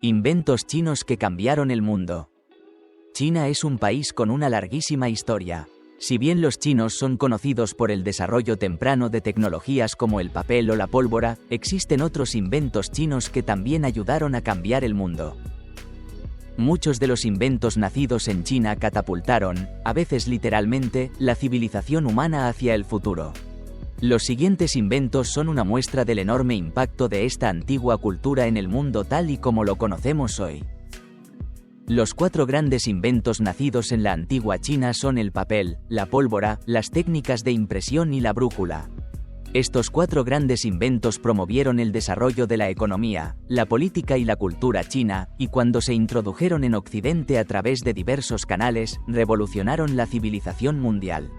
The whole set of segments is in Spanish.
Inventos chinos que cambiaron el mundo. China es un país con una larguísima historia. Si bien los chinos son conocidos por el desarrollo temprano de tecnologías como el papel o la pólvora, existen otros inventos chinos que también ayudaron a cambiar el mundo. Muchos de los inventos nacidos en China catapultaron, a veces literalmente, la civilización humana hacia el futuro. Los siguientes inventos son una muestra del enorme impacto de esta antigua cultura en el mundo tal y como lo conocemos hoy. Los 4 grandes inventos nacidos en la antigua China son el papel, la pólvora, las técnicas de impresión y la brújula. Estos 4 grandes inventos promovieron el desarrollo de la economía, la política y la cultura china, y cuando se introdujeron en Occidente a través de diversos canales, revolucionaron la civilización mundial.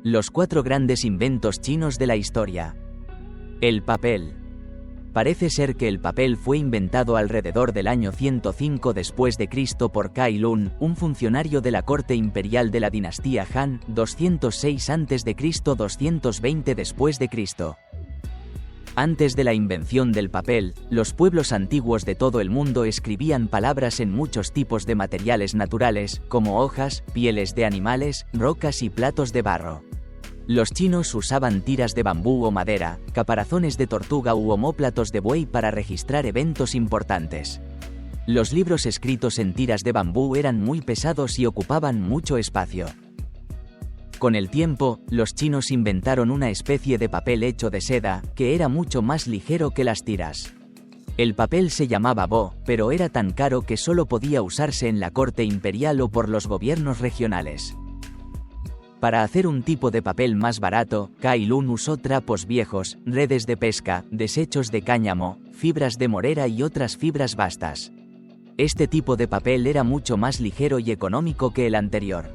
Los 4 grandes inventos chinos de la historia. El papel. Parece ser que el papel fue inventado alrededor del año 105 después de Cristo por Cai Lun, un funcionario de la corte imperial de la dinastía Han, 206 a.C. 220 después de Cristo. Antes de la invención del papel, los pueblos antiguos de todo el mundo escribían palabras en muchos tipos de materiales naturales, como hojas, pieles de animales, rocas y platos de barro. Los chinos usaban tiras de bambú o madera, caparazones de tortuga u omóplatos de buey para registrar eventos importantes. Los libros escritos en tiras de bambú eran muy pesados y ocupaban mucho espacio. Con el tiempo, los chinos inventaron una especie de papel hecho de seda, que era mucho más ligero que las tiras. El papel se llamaba bo, pero era tan caro que solo podía usarse en la corte imperial o por los gobiernos regionales. Para hacer un tipo de papel más barato, Cai Lun usó trapos viejos, redes de pesca, desechos de cáñamo, fibras de morera y otras fibras bastas. Este tipo de papel era mucho más ligero y económico que el anterior.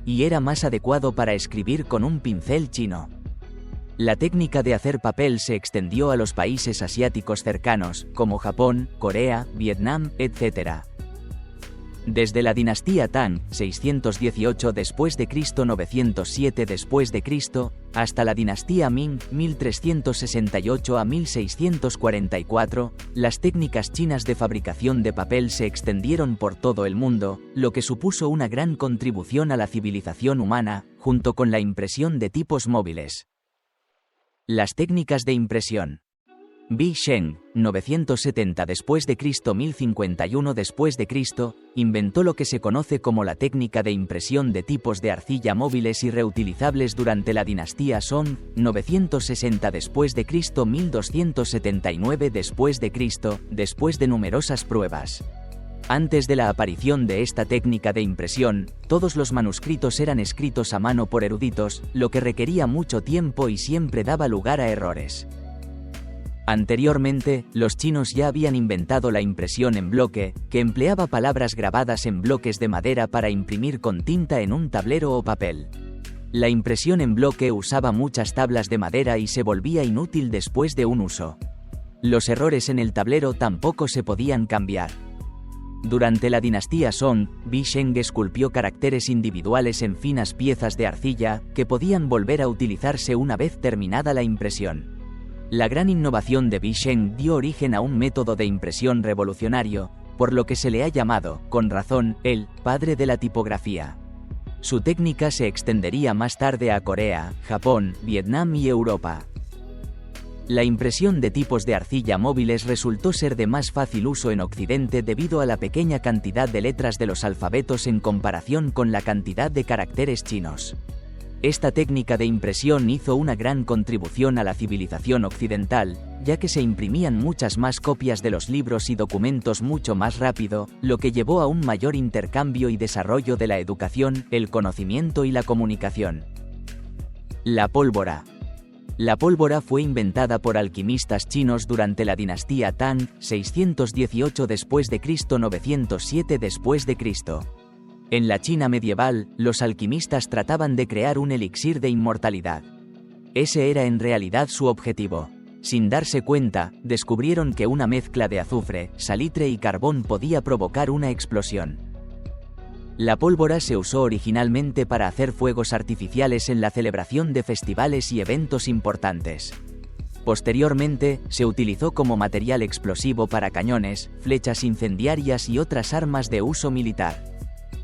Y era más adecuado para escribir con un pincel chino. La técnica de hacer papel se extendió a los países asiáticos cercanos, como Japón, Corea, Vietnam, etc. Desde la dinastía Tang, 618 después de Cristo 907 después de Cristo, hasta la dinastía Ming, 1368 a 1644, las técnicas chinas de fabricación de papel se extendieron por todo el mundo, lo que supuso una gran contribución a la civilización humana, junto con la impresión de tipos móviles. Las técnicas de impresión. Bi Sheng, 970 después de Cristo 1051 después de Cristo, inventó lo que se conoce como la técnica de impresión de tipos de arcilla móviles y reutilizables durante la dinastía Song, 960 después de Cristo 1279 después de Cristo, después de numerosas pruebas. Antes de la aparición de esta técnica de impresión, todos los manuscritos eran escritos a mano por eruditos, lo que requería mucho tiempo y siempre daba lugar a errores. Anteriormente, los chinos ya habían inventado la impresión en bloque, que empleaba palabras grabadas en bloques de madera para imprimir con tinta en un tablero o papel. La impresión en bloque usaba muchas tablas de madera y se volvía inútil después de un uso. Los errores en el tablero tampoco se podían cambiar. Durante la dinastía Song, Bi Sheng esculpió caracteres individuales en finas piezas de arcilla, que podían volver a utilizarse una vez terminada la impresión. La gran innovación de Bi Sheng dio origen a un método de impresión revolucionario, por lo que se le ha llamado, con razón, el padre de la tipografía. Su técnica se extendería más tarde a Corea, Japón, Vietnam y Europa. La impresión de tipos de arcilla móviles resultó ser de más fácil uso en Occidente debido a la pequeña cantidad de letras de los alfabetos en comparación con la cantidad de caracteres chinos. Esta técnica de impresión hizo una gran contribución a la civilización occidental, ya que se imprimían muchas más copias de los libros y documentos mucho más rápido, lo que llevó a un mayor intercambio y desarrollo de la educación, el conocimiento y la comunicación. La pólvora. La pólvora fue inventada por alquimistas chinos durante la dinastía Tang, 618 después de Cristo 907 después de Cristo. En la China medieval, los alquimistas trataban de crear un elixir de inmortalidad. Ese era en realidad su objetivo. Sin darse cuenta, descubrieron que una mezcla de azufre, salitre y carbón podía provocar una explosión. La pólvora se usó originalmente para hacer fuegos artificiales en la celebración de festivales y eventos importantes. Posteriormente, se utilizó como material explosivo para cañones, flechas incendiarias y otras armas de uso militar.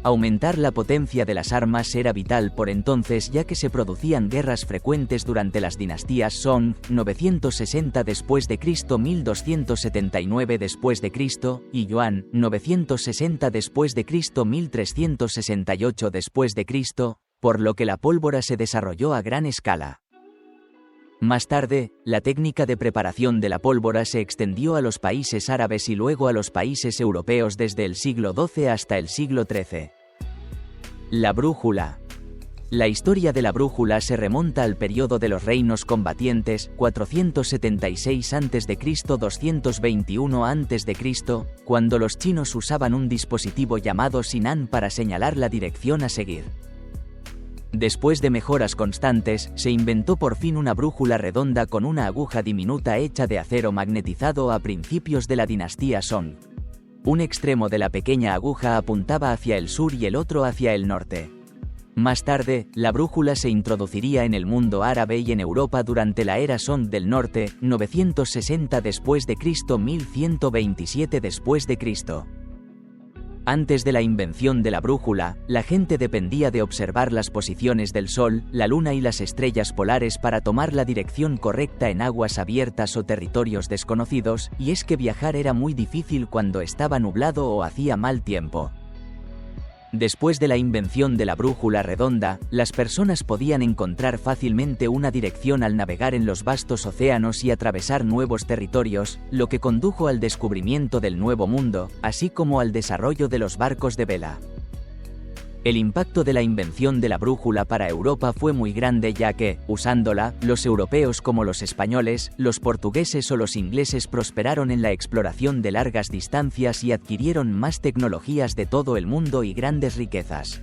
Aumentar la potencia de las armas era vital por entonces, ya que se producían guerras frecuentes durante las dinastías Song, 960 después de Cristo 1279 después de Cristo, y Yuan, 960 después de Cristo 1368 después de Cristo, por lo que la pólvora se desarrolló a gran escala. Más tarde, la técnica de preparación de la pólvora se extendió a los países árabes y luego a los países europeos desde el siglo XII hasta el siglo XIII. La brújula. La historia de la brújula se remonta al periodo de los reinos combatientes, 476 a.C. 221 a.C., cuando los chinos usaban un dispositivo llamado Sinan para señalar la dirección a seguir. Después de mejoras constantes, se inventó por fin una brújula redonda con una aguja diminuta hecha de acero magnetizado a principios de la dinastía Song. Un extremo de la pequeña aguja apuntaba hacia el sur y el otro hacia el norte. Más tarde, la brújula se introduciría en el mundo árabe y en Europa durante la era Song del Norte, 960 después de Cristo 1127 después de Cristo. Antes de la invención de la brújula, la gente dependía de observar las posiciones del Sol, la Luna y las estrellas polares para tomar la dirección correcta en aguas abiertas o territorios desconocidos, y es que viajar era muy difícil cuando estaba nublado o hacía mal tiempo. Después de la invención de la brújula redonda, las personas podían encontrar fácilmente una dirección al navegar en los vastos océanos y atravesar nuevos territorios, lo que condujo al descubrimiento del Nuevo Mundo, así como al desarrollo de los barcos de vela. El impacto de la invención de la brújula para Europa fue muy grande, ya que, usándola, los europeos como los españoles, los portugueses o los ingleses prosperaron en la exploración de largas distancias y adquirieron más tecnologías de todo el mundo y grandes riquezas.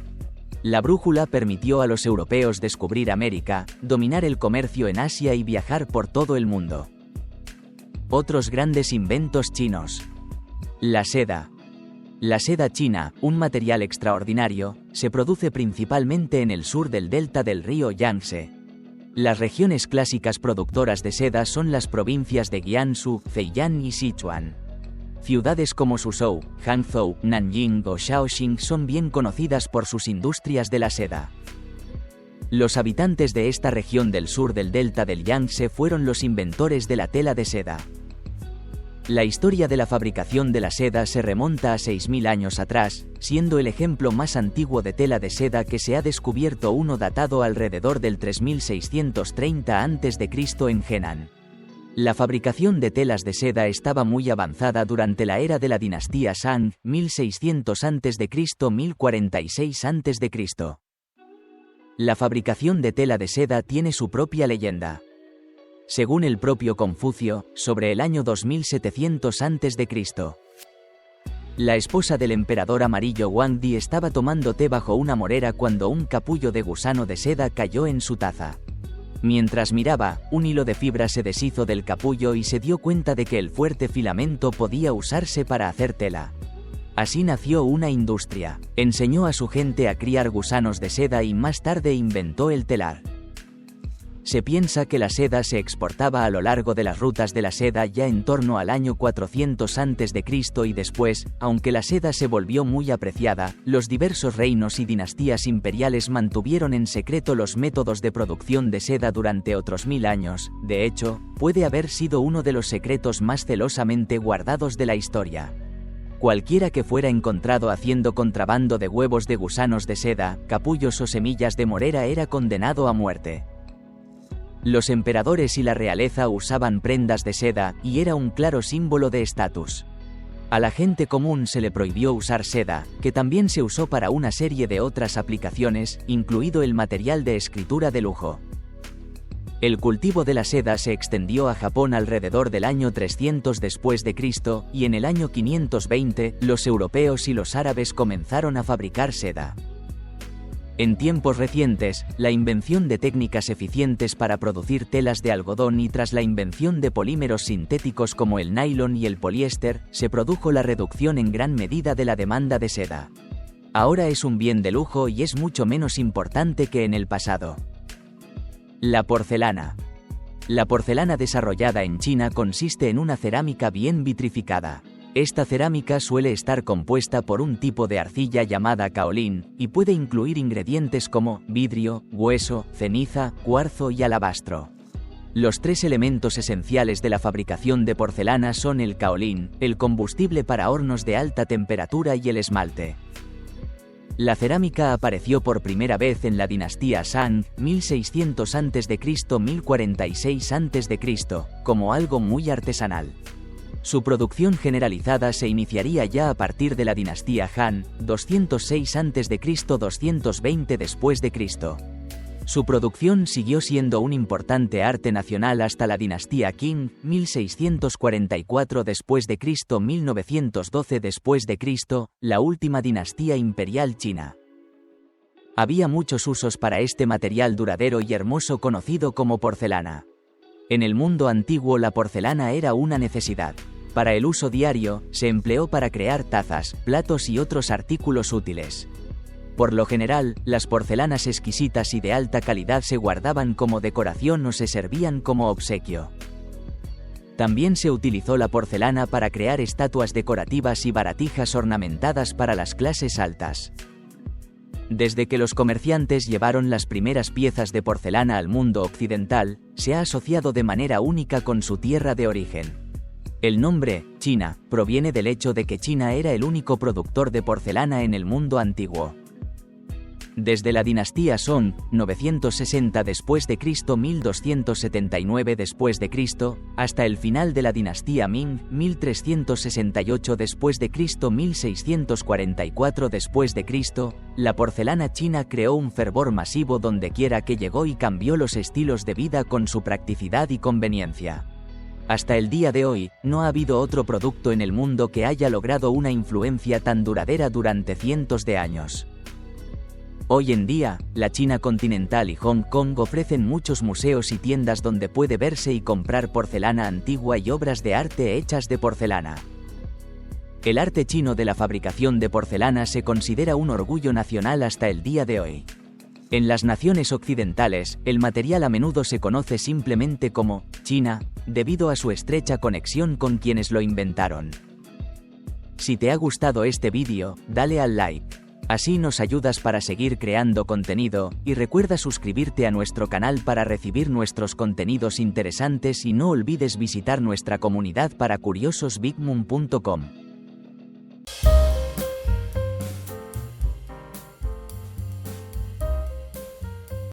La brújula permitió a los europeos descubrir América, dominar el comercio en Asia y viajar por todo el mundo. Otros grandes inventos chinos. La seda. La seda china, un material extraordinario, se produce principalmente en el sur del delta del río Yangtze. Las regiones clásicas productoras de seda son las provincias de Jiangsu, Zhejiang y Sichuan. Ciudades como Suzhou, Hangzhou, Nanjing o Shaoxing son bien conocidas por sus industrias de la seda. Los habitantes de esta región del sur del delta del Yangtze fueron los inventores de la tela de seda. La historia de la fabricación de la seda se remonta a 6000 años atrás, siendo el ejemplo más antiguo de tela de seda que se ha descubierto uno datado alrededor del 3630 a.C. en Henan. La fabricación de telas de seda estaba muy avanzada durante la era de la dinastía Shang, 1600 a.C. 1046 a.C. La fabricación de tela de seda tiene su propia leyenda. Según el propio Confucio, sobre el año 2700 a.C. La esposa del emperador amarillo Wang Di estaba tomando té bajo una morera cuando un capullo de gusano de seda cayó en su taza. Mientras miraba, un hilo de fibra se deshizo del capullo y se dio cuenta de que el fuerte filamento podía usarse para hacer tela. Así nació una industria. Enseñó a su gente a criar gusanos de seda y más tarde inventó el telar. Se piensa que la seda se exportaba a lo largo de las rutas de la seda ya en torno al año 400 a.C. y después, aunque la seda se volvió muy apreciada, los diversos reinos y dinastías imperiales mantuvieron en secreto los métodos de producción de seda durante otros 1000 años. De hecho, puede haber sido uno de los secretos más celosamente guardados de la historia. Cualquiera que fuera encontrado haciendo contrabando de huevos de gusanos de seda, capullos o semillas de morera era condenado a muerte. Los emperadores y la realeza usaban prendas de seda, y era un claro símbolo de estatus. A la gente común se le prohibió usar seda, que también se usó para una serie de otras aplicaciones, incluido el material de escritura de lujo. El cultivo de la seda se extendió a Japón alrededor del año 300 después de Cristo, y en el año 520, los europeos y los árabes comenzaron a fabricar seda. En tiempos recientes, la invención de técnicas eficientes para producir telas de algodón y tras la invención de polímeros sintéticos como el nylon y el poliéster, se produjo la reducción en gran medida de la demanda de seda. Ahora es un bien de lujo y es mucho menos importante que en el pasado. La porcelana. La porcelana desarrollada en China consiste en una cerámica bien vitrificada. Esta cerámica suele estar compuesta por un tipo de arcilla llamada caolín, y puede incluir ingredientes como vidrio, hueso, ceniza, cuarzo y alabastro. Los tres elementos esenciales de la fabricación de porcelana son el caolín, el combustible para hornos de alta temperatura y el esmalte. La cerámica apareció por primera vez en la dinastía Shang, 1600 a.C.-1046 a.C., como algo muy artesanal. Su producción generalizada se iniciaría ya a partir de la dinastía Han, 206 a.C.-220 d.C. Su producción siguió siendo un importante arte nacional hasta la dinastía Qing, 1644 d.C.-1912 d.C., la última dinastía imperial china. Había muchos usos para este material duradero y hermoso conocido como porcelana. En el mundo antiguo la porcelana era una necesidad. Para el uso diario, se empleó para crear tazas, platos y otros artículos útiles. Por lo general, las porcelanas exquisitas y de alta calidad se guardaban como decoración o se servían como obsequio. También se utilizó la porcelana para crear estatuas decorativas y baratijas ornamentadas para las clases altas. Desde que los comerciantes llevaron las primeras piezas de porcelana al mundo occidental, se ha asociado de manera única con su tierra de origen. El nombre, China, proviene del hecho de que China era el único productor de porcelana en el mundo antiguo. Desde la dinastía Song, 960 d.C.-1279 d.C., hasta el final de la dinastía Ming, 1368 d.C.-1644 d.C., la porcelana china creó un fervor masivo dondequiera que llegó y cambió los estilos de vida con su practicidad y conveniencia. Hasta el día de hoy, no ha habido otro producto en el mundo que haya logrado una influencia tan duradera durante cientos de años. Hoy en día, la China continental y Hong Kong ofrecen muchos museos y tiendas donde puede verse y comprar porcelana antigua y obras de arte hechas de porcelana. El arte chino de la fabricación de porcelana se considera un orgullo nacional hasta el día de hoy. En las naciones occidentales, el material a menudo se conoce simplemente como China, debido a su estrecha conexión con quienes lo inventaron. Si te ha gustado este vídeo, dale al like. Así nos ayudas para seguir creando contenido, y recuerda suscribirte a nuestro canal para recibir nuestros contenidos interesantes y no olvides visitar nuestra comunidad para curiososbigmoon.com.